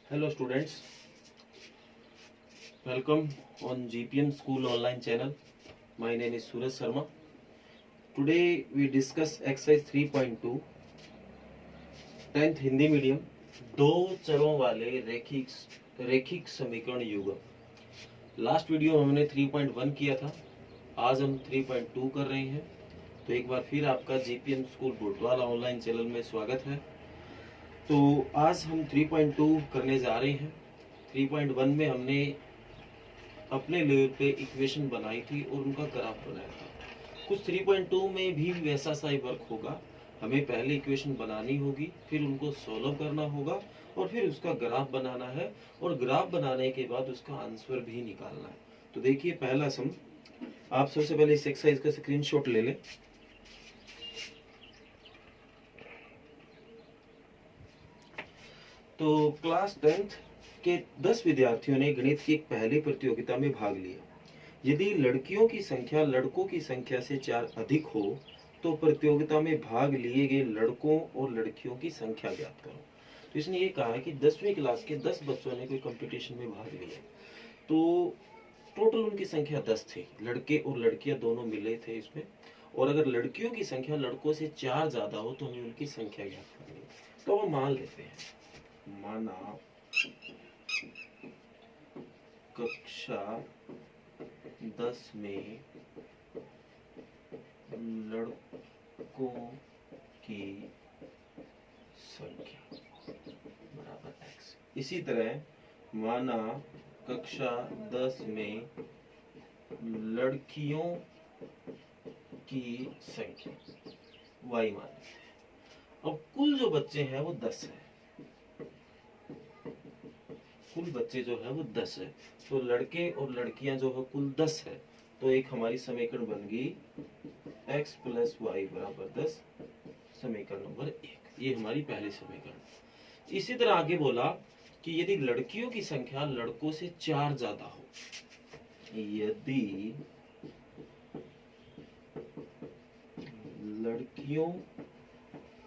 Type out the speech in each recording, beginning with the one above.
Hello students, welcome on GPM School online channel. My name is Suraj Sharma. Today we discuss exercise 3.2 10th Hindi medium दो चरों वाले रेखिक समीकरण युग्म। Last video हमने 3.1 किया था, आज हम 3.2 कर रहे हैं। तो एक बार फिर आपका GPM school Butwal online channel में स्वागत है। तो आज हम 3.2 करने जा रहे हैं। 3.1 में हमने अपने लेवल पे इक्वेशन बनाई थी और उनका ग्राफ बनाया था। कुछ 3.2 में भी वैसा सा ही वर्क होगा। हमें पहले इक्वेशन बनानी होगी, फिर उनको सोल्व करना होगा और फिर उसका ग्राफ बनाना है और ग्राफ बनाने के बाद उसका आंसर भी निकालना है। तो देखिए पहला सम, आप सबसे पहले इस एक्सरसाइज का स्क्रीनशॉट ले लें। तो क्लास 10th के 10 विद्यार्थियों ने गणित की एक पहली प्रतियोगिता में भाग लिया। यदि लड़कियों की संख्या लड़कों की संख्या से 4 अधिक हो तो प्रतियोगिता में भाग लिए गए लड़कों और लड़कियों की संख्या ज्ञात करो। तो इसने ये कहा कि 10वीं क्लास के 10 बच्चों ने कोई कंपटीशन में भाग लिया, तो टोटल उनकी संख्या 10 थी। लड़के और लड़कियां दोनों मिले थे इसमें, और अगर लड़कियों की संख्या लड़कों से 4 ज्यादा हो तो हमें उनकी संख्या ज्ञात करनी है। तो हम मान लेते हैं, माना कक्षा 10 में लड़कों की संख्या बराबर x। इसी तरह माना कक्षा 10 में लड़कियों की संख्या y मान लेते हैं। अब कुल जो बच्चे हैं वो 10 है, कुल बच्चे जो है वो 10 है। तो लड़के और लड़कियां जो है कुल 10 है। तो एक हमारी समीकरण बन गई x प्लस वाई बराबर 10, समीकरण नंबर 1। ये हमारी पहली समीकरण। इसी तरह आगे बोला कि यदि लड़कियों की संख्या लड़कों से 4 ज्यादा हो, यदि लड़कियों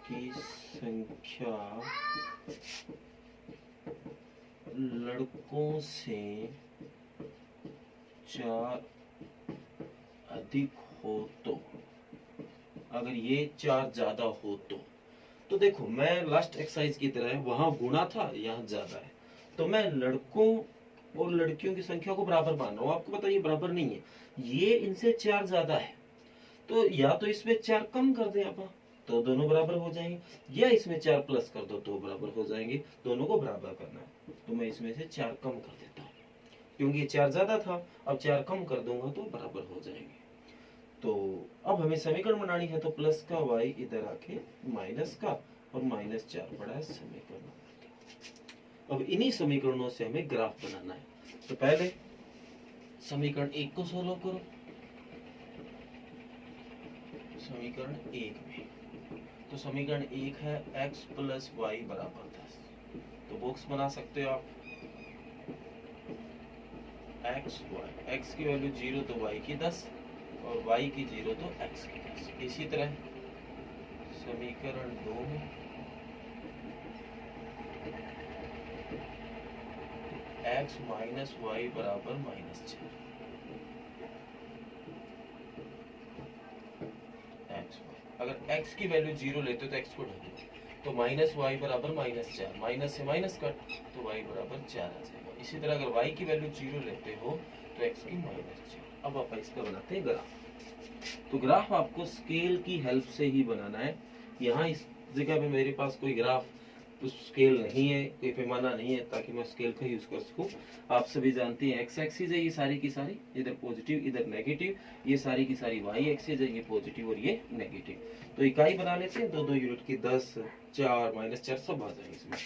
की संख्या लड़कों से 4 अधिक हो तो, अगर ये 4 ज्यादा हो तो देखो मैं लास्ट एक्सरसाइज की तरह वहां गुणा था, यहाँ ज्यादा है, तो मैं लड़कों और लड़कियों की संख्या को बराबर मान रहा हूँ। आपको पता है ये बराबर नहीं है, ये इनसे 4 ज्यादा है, तो या तो इसमें 4 कम कर दें आप तो दोनों बराबर हो जाएंगे, या इसमें 4 प्लस कर दो तो बराबर हो जाएंगे। दोनों को बराबर करना है, तो मैं इसमें से 4 कम कर देता हूँ क्योंकि ये 4 ज्यादा था। अब 4 कम कर दूंगा तो बराबर हो जाएंगे। तो अब हमें समीकरण बनानी है, तो प्लस का y इधर आके माइनस का और -4 पड़ा है समीकरण नंबर। अब इन्हीं समीकरणों से हमें ग्राफ बनाना है। तो पहले समीकरण 1 को सोल्व करो। समीकरण 1 में तो समीकरण 1 है x प्लस वाई बराबर 10। तो बॉक्स बना सकते हो आप, x की वैल्यू 0 तो y की 10 और y की 0 तो x की 10। इसी तरह समीकरण 2 में x माइनस वाई बराबर -4। अगर x की वैल्यू 0 लेते हो तो x को ढक दो, तो माइनस वाई बराबर -4, माइनस से माइनस कट तो y बराबर 4 आ जाएगा। इसी तरह अगर y की वैल्यू 0 लेते हो तो x की -4। अब आप इसका बनाते हैं ग्राफ। तो ग्राफ आपको स्केल की हेल्प से ही बनाना है। यहाँ इस जगह पे मेरे पास कोई ग्राफ स्केल नहीं है, कोई पैमाना नहीं है, ताकि मैं स्केल का यूज कर सकूं। आप सभी जानते हैं एक्स एक्सिस है ये सारी की सारी, इधर पॉजिटिव इधर नेगेटिव, ये सारी की सारी वाई एक्सिस है, ये पॉजिटिव और ये नेगेटिव। तो इकाई बना लेते हैं, 2-2 यूनिट की 10, 4, -4 सब आ जाएंगे इसमें।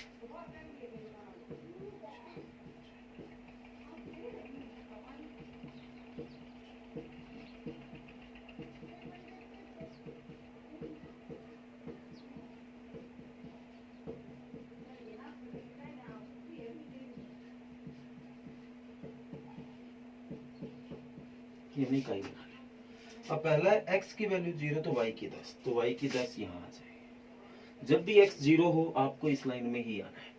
हमने इकाई बना ली। अब पहला है x की वैल्यू 0 तो y की 10, तो y की 10 यहाँ आ जाएगी। जब भी x 0 हो आपको इस लाइन में ही आना है।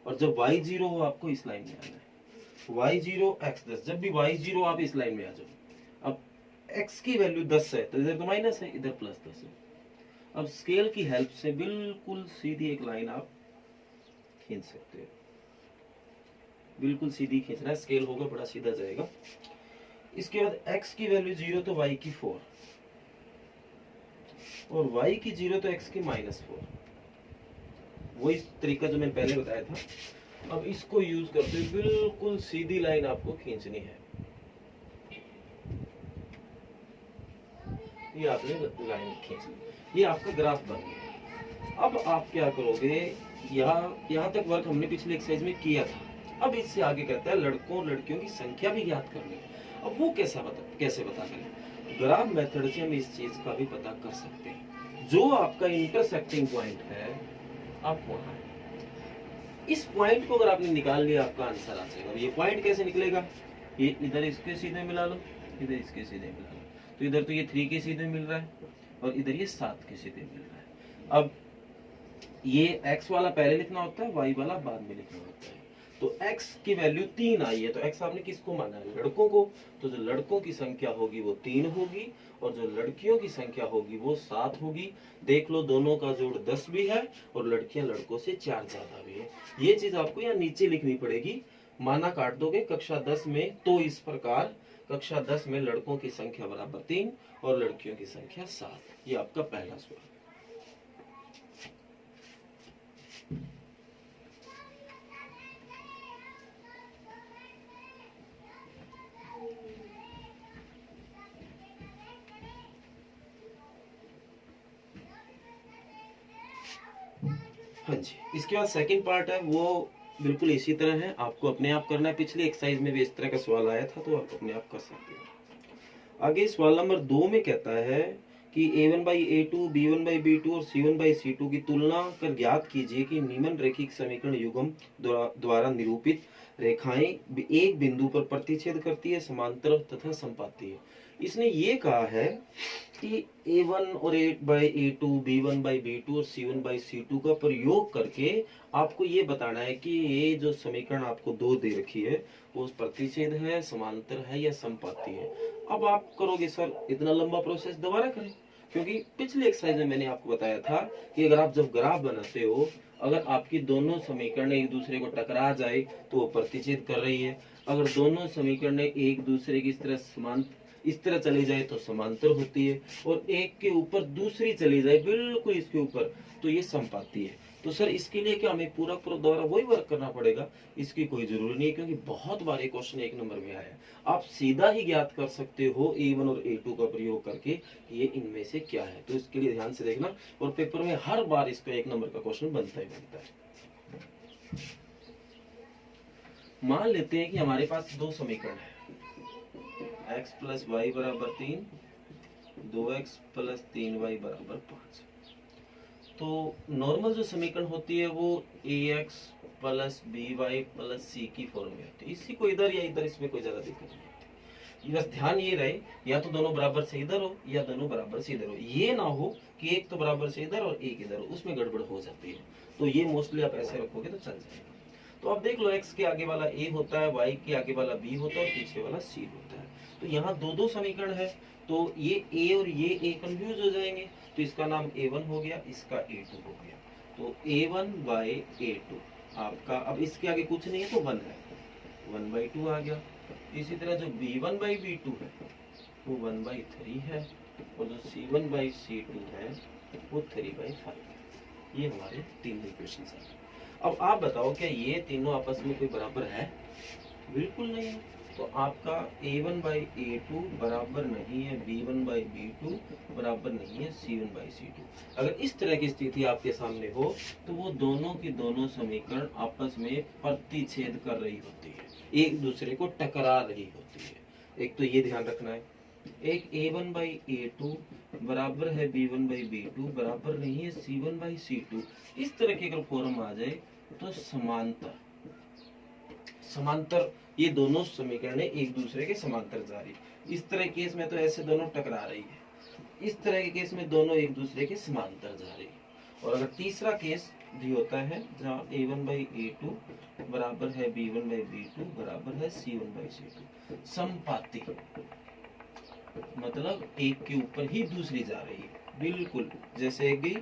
और जब y0 हो आपको इस लाइन में आना है, y0 x10, जब भी y0 आप इस लाइन में आ जाओ। अब x की वैल्यू 10 है तो इधर तो माइनस है, इधर प्लस 10 है। अब स्केल की हेल्प से बिल्कुल सीधी एक लाइन आप खींच सकते हो, बिल्कुल सीधी खींचना है, स्केल होगा बड़ा सीधा जाएगा। इसके बाद x की वैल्यू 0 तो y की 4, और y की 0 तो x की -4। वही तरीका जो मैंने पहले बताया था। अब इसको यूज करते हुए बिल्कुल सीधी लाइन आपको खींचनी है। ये आपने लाइन खींच ली, ये आपका ग्राफ बन गया। अब आप क्या करोगे, यहाँ तक वर्क हमने पिछली एक्सरसाइज में किया था। अब इससे आगे कहता है लड़कों और लड़कियों की संख्या भी ज्ञात करनी। अब वो कैसे पता करें? ग्राफ मेथड से हम इस चीज का भी पता कर सकते हैं। जो आपका इंटरसेक्टिंग पॉइंट है, आप वहां इस पॉइंट को अगर आपने निकाल लिया, आपका आंसर आ जाएगा। ये पॉइंट कैसे निकलेगा? ये इधर इसके सीधे मिला लो, इधर इसके सीधे मिला लो, तो इधर तो ये 3 के सीधे मिल रहा है और इधर ये 7 के सीधे मिल रहा है। अब ये x वाला पहले लिखना होता है, y वाला बाद में लिखना होता है। तो x की वैल्यू 3 आई है, तो x आपने किसको माना है? लड़कों को। तो जो लड़कों की संख्या होगी वो 3 होगी, और जो लड़कियों की संख्या होगी वो 7 होगी। देख लो, दोनों का जोड़ 10 भी है और लड़कियां लड़कों से 4 ज्यादा भी है। ये चीज आपको यहाँ नीचे लिखनी पड़ेगी। माना काट दोगे कक्षा 10 में, तो इस प्रकार कक्षा 10 में लड़कों की संख्या बराबर 3 और लड़कियों की संख्या 7। ये आपका पहला सवाल। हाँ जी, इसके बाद सेकंड पार्ट है, वो बिल्कुल इसी तरह है, आपको अपने आप करना है। पिछली एक्सरसाइज में भी इस तरह का सवाल आया था, तो आप अपने आप कर सकते हो। आगे सवाल नंबर 2 में कहता है कि a1/a2, b1/b2 और c1/c2 की तुलना कर ज्ञात कीजिए कि निम्न रैखिक समीकरण युग्म द्वारा निरूपित रेखाएं एक बिंदु पर प्रतिच्छेद करती है, समांतर तथा संपाती है। इसने ये कहा है कि a1 और a/a2, b1/b2 और c1/c2 का प्रयोग करके आपको ये बताना है कि ये जो समीकरण आपको 2 दे रखी है वो प्रतिच्छेद है, समांतर है या संपाती है। अब आप करोगे सर इतना लंबा प्रोसेस दोबारा करें, क्योंकि पिछले एक्सरसाइज में मैंने आपको बताया था कि अगर आप जब ग्राफ बनाते हो, अगर आपकी दोनों समीकरण एक दूसरे को टकरा जाए तो वो प्रतिच्छेद कर रही है। अगर दोनों समीकरण एक दूसरे की इस तरह चली जाए तो समांतर होती है, और एक के ऊपर दूसरी चली जाए बिल्कुल इसके ऊपर तो ये संपाती है। तो सर इसके लिए क्या हमें पूरा दोबारा वही वर्क करना पड़ेगा? इसकी कोई जरूरत नहीं है, क्योंकि बहुत बार ये क्वेश्चन 1 नंबर में आया। आप सीधा ही ज्ञात कर सकते हो a1 और a2 का प्रयोग करके ये इनमें से क्या है। तो इसके लिए ध्यान से देखना, और पेपर में हर बार इसका 1 नंबर का क्वेश्चन बनता ही बनता है। मान लेते हैं कि हमारे पास 2 समीकरण है, x प्लस वाई बराबर 3, 2x प्लस 3y बराबर 5। तो नॉर्मल जो समीकरण होती है वो ax plus by plus c की फॉर्म में होती है। इसी को इधर या इधर, इसमें कोई ज्यादा दिक्कत नहीं होती। बस ध्यान ये रहे, या तो दोनों बराबर से इधर हो या दोनों बराबर से इधर हो। ये ना हो कि एक तो बराबर से इधर और एक इधर हो, उसमें गड़बड़ हो जाती है। तो ये मोस्टली आप ऐसे रखोगे तो चल जाएगा। तो अब देख लो, x के आगे वाला a होता है, y के आगे वाला b होता है और पीछे वाला c होता है। तो यहाँ 2 समीकरण है, तो ये a और ये a कंफ्यूज हो जाएंगे, तो इसका नाम a1 हो गया, इसका a2 हो गया। तो a1/a2 आपका, अब इसके आगे कुछ नहीं है तो 1 है, 1/2 आ गया। इसी तरह जो b1/b2 है वो 1/3 है, और जो c1/c2 है वो 3/5 है। ये हमारे 3 इक्वेशंस हैं। अब आप बताओ, क्या ये तीनों आपस में कोई बराबर है? बिल्कुल नहीं है। तो आपका a1/a2 बराबर नहीं है b1/b2 बराबर नहीं है c1/c2। अगर इस तरह की स्थिति आपके सामने हो तो वो दोनों की दोनों समीकरण आपस में प्रतिच्छेद कर रही होती है, एक दूसरे को टकरा रही होती है। एक तो ये ध्यान रखना है, एक a1/a2 बराबर है b1/b2 बराबर नहीं है c1/c2। इस तरह की अगर फॉर्म आ जाए तो समांतर ये दोनों समीकरण एक दूसरे के समांतर जा रही है। इस तरह केस में तो ऐसे दोनों टकरा रही है, इस तरह के केस में दोनों एक दूसरे के समांतर जा रही है। और अगर तीसरा केस भी होता है जहाँ a1/a2 बराबर है b1/b2 बराबर है c1/c2, समपाती, मतलब एक के ऊपर ही दूसरी जा रही है, बिल्कुल जैसे एक गई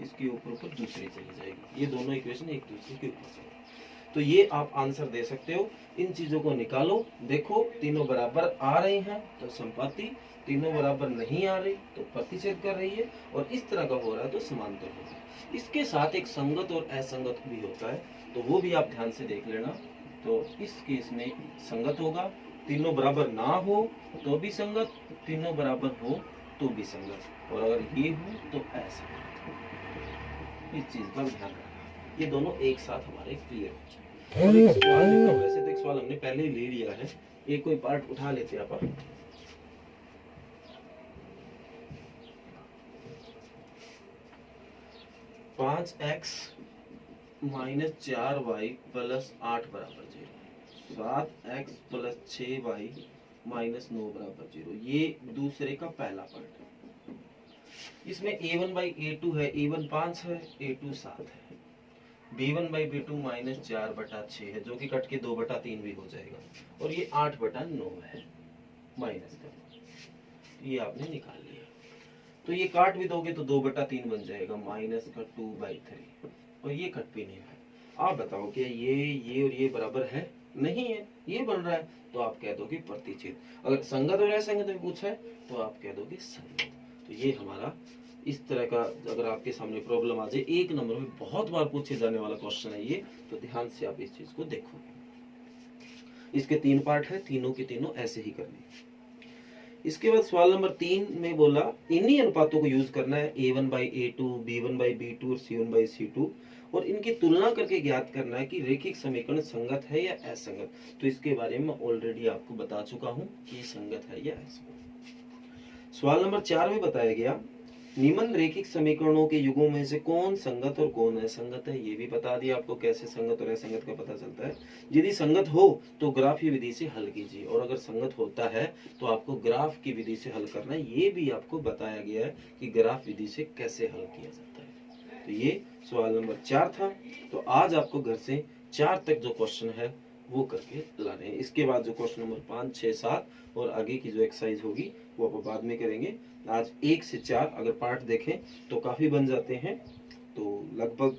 इसके ऊपर दूसरी चली जाएगी, ये दोनों इक्वेशन एक दूसरे के ऊपर से। तो ये आप आंसर दे सकते हो। इन चीजों को निकालो, देखो तीनों बराबर आ रहे हैं तो संपाती, तीनों बराबर नहीं आ रही तो प्रतिच्छेद कर रही है, और इस तरह का हो रहा है तो समांतर होगा। इसके साथ एक संगत और असंगत भी होता है, तो वो भी आप ध्यान से देख लेना। तो इस केस में संगत होगा, तीनों बराबर ना हो तो भी संगत, तीनों बराबर हो तो भी संगत, और अगर ये हो तो असंगत। इस चीज का ध्यान रखना, ये दोनों एक साथ हमारे क्लियर हो जाए। और एक सवाल देखता हूं, वैसे तो एक सवाल हमने पहले ही ले लिया है, एक कोई पार्ट उठा लेते हैं अपन। पांच एक्स माइनस 4y प्लस 8 बराबर 0, 7x प्लस 6y माइनस 9 बराबर 0, ये दूसरे का पहला पार्ट है। इसमें a1/a2 है, a1 5 है, a2 7 है, b1/b2 माइनस 4/6 है, जो कि कट के 2/3 भी हो जाएगा, और ये 8/9 है माइनस का, ये आपने निकाल लिया। तो ये काट भी दोगे तो 2/3 बन जाएगा, माइनस का 2/3, और ये कट भी नहीं है। आप बताओ कि ये और ये बराबर है? नहीं है, ये बन रहा है, तो आप कह दोगे प्रतिच्छेद। अगर संगत और असंगत में पूछा है तो आप कह दोगे संगत। तो ये हमारा इस तरह का, अगर आपके सामने प्रॉब्लम आ जाए, 1 नंबर में बहुत बार पूछे जाने वाला क्वेश्चन है ये, तो ध्यान से आप इस चीज को देखोगे। इसके 3 पार्ट है, तीनों के तीनों ऐसे ही करने। इसके बाद सवाल नंबर 3 में बोला इन्हीं अनुपातों को यूज करना है, a1/a2, b1/b2 और c1/c2, और इनकी तुलना करके ज्ञात करना है कि रेखिक समीकरण संगत है या असंगत। तो इसके बारे में ऑलरेडी आपको बता चुका हूं कि संगत है या असंगत। सवाल नंबर 4 में बताया गया निम्न रेखिक समीकरणों के युगों में से कौन संगत और कौन असंगत है, ये भी बता दिया आपको कैसे संगत और असंगत का पता चलता है। यदि संगत हो तो ग्राफ की विधि से हल कीजिए, और अगर संगत होता है तो आपको ग्राफ की विधि से हल करना है, ये भी आपको बताया गया है कि ग्राफ विधि से कैसे हल किया जाता है। तो ये सवाल नंबर 4 था। तो आज आपको घर से 4 तक जो क्वेश्चन है वो करके लाने हैं। इसके बाद जो क्वेश्चन नंबर 5, 6, 7 और आगे की जो एक्सरसाइज होगी वो आप बाद में करेंगे। आज 1 से 4 अगर पार्ट देखें तो काफी बन जाते हैं, तो लगभग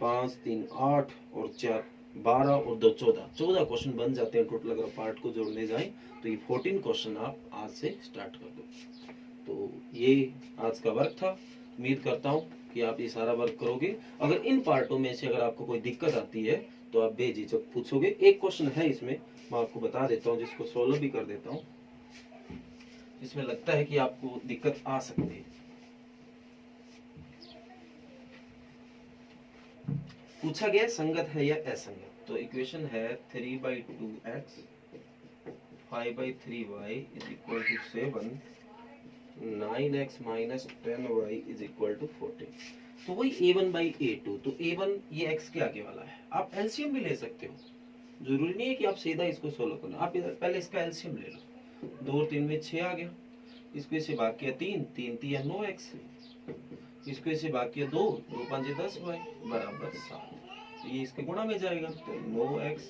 5, 3, 8 और 4 12 और 2 14 क्वेश्चन बन जाते हैं टोटल। अगर पार्ट को जोड़ने जाएं तो ये 14 क्वेश्चन आप आज से स्टार्ट कर दो। तो ये आज का वर्क था, उम्मीद करता हूँ कि आप ये सारा वर्क करोगे। अगर इन पार्टों में से अगर आपको कोई दिक्कत आती है तो आप बेझिझक पूछोगे। एक क्वेश्चन है इसमें, मैं आपको बता देता हूँ, जिसको सोल्व भी कर देता हूँ, जिसमें लगता है कि आपको दिक्कत आ सकती है। पूछा गया संगत है या असंगत, तो इक्वेशन है 3/2x 5/3y is equal to 7, 9x minus 10y is equal to 14। तो वही a1/a2, तो a1 ये x के आगे वाला है, आप एलसीएम भी ले सकते हो, जरूरी नहीं है कि आप सीधा इसको सोल्व करना। आप इधर पहले इसका एलसीएम ले लो, 2 और 3 में 6 आ गया, इसको इसे भाग किया 3, 3 3 9x, इसको इसे भाग किया 2, 2 5 10y बराबर 7, ये इसके गुणा में जाएगा, तो 9x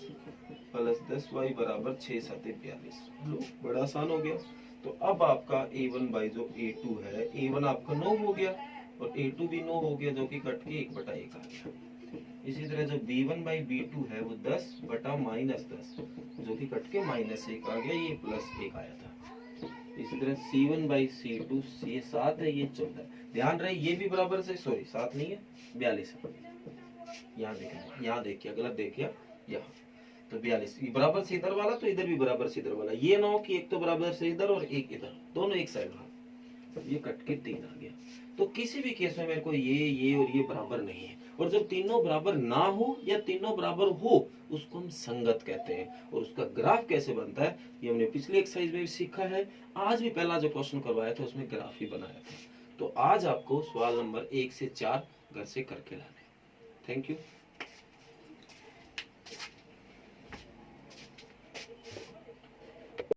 प्लस 10y बराबर 6 7 42। लो बड़ा आसान हो गया। तो अब आपका a1 बाई जो a2 है, a1 आपका 9 हो गया और a2 भी 9 हो गया, जो कि कट के 1/1 आ गया। इसी तरह जो b1 बाई b2 है वो 10 बटा माइनस 10, जो कि कट के -1 आ गया, ये +1 आया था। इसी तरह c1 बाई c2, ये 7 है, ये 14 है। ध्यान रहे ये भी बराबर से, सॉरी 7 नहीं है 42 है, यहाँ देखिए, यहाँ देखिए, गलत देखिए, यहाँ तो 42 बराबर से इधर वाला, तो इधर भी बराबर से इधर वाला, ये ना हो कि एक तो बराबर से इधर और एक इधर, दोनों एक साइड वाला, ये कट के 3 आ गया। तो किसी भी केस में मेरे को ये और ये बराबर नहीं है, और जब तीनों बराबर ना हो या तीनों बराबर हो उसको हम संगत कहते हैं। और उसका ग्राफ कैसे बनता है ये हमने पिछली एक्सरसाइज में भी सीखा है, आज भी पहला जो क्वेश्चन करवाया था उसमें ग्राफ ही बनाया था। तो आज आपको सवाल नंबर 1 से 4 घर से करके लाने। Thank you.